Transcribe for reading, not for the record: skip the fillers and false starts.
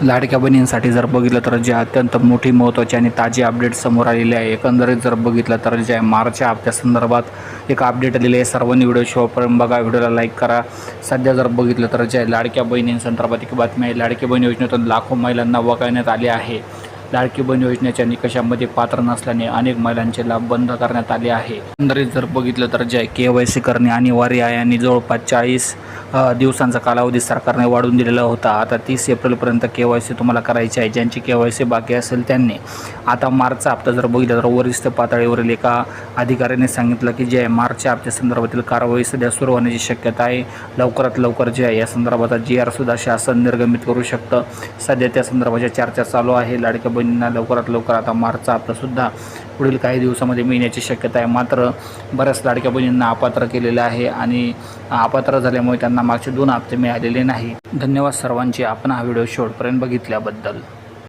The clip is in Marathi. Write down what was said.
लाडक्या बहिणींसाठी जर बघितलं तर जे अत्यंत मोठी महत्त्वाची आणि ताजी अपडेट समोर आलेली आहे। एकंदरीत जर बघितलं तर जे मार्चच्या हप्त्यासंदर्भात एक अपडेट आलेली आहे। सर्वांनी व्हिडिओ शेवटपर्यंत बघा, व्हिडिओला लाईक करा। सध्या जर बघितलं तर जे लाडक्या बहिणींसंदर्भात एक बातमी आहे। लाडकी बहीण योजनेतून लाखो महिलांना वगळण्यात आले आहे। लाडकी बहीण योजनेच्या निकषामध्ये पात्र नसल्याने अनेक महिलांचे लाभ बंद करण्यात आले आहे। एकंदरीत जर बघितलं तर जे KYC करणे अनिवार्य आहे आणि जवळपास 40 दिवसांचा कालावधी सरकारने वाढवून दिलेला होता। आता 30 एप्रिलपर्यंत KYC तुम्हाला करायची आहे। ज्यांची KYC बाकी असेल त्यांनी आता मार्चचा हप्ता जर बघितला तर वरिष्ठ पातळीवरील एका अधिकाऱ्याने सांगितलं की जे मार्चच्या हप्त्यासंदर्भातील कारवाई सध्या सुरू होण्याची शक्यता आहे। लवकरात लवकर जे आहे या संदर्भात GR सुद्धा शासन निर्गमित करू शकतं। सध्या त्या संदर्भाच्या चर्चा चालू आहे। लाडक्या बहिणींना लवकरात लवकर आता मार्चचा हप्तासुद्धा पुढील काही दिवसामध्ये मिळण्याची शक्यता आहे। मात्र बऱ्याच लाडक्या बहिणींना अपात्र केलेलं आहे आणि अपात्र झाल्यामुळे त्यांना मागचे 2 हप्ते मिळालेले नाही। धन्यवाद सर्वांचे, आपण हा व्हिडिओ शेवटपर्यंत बघितल्याबद्दल।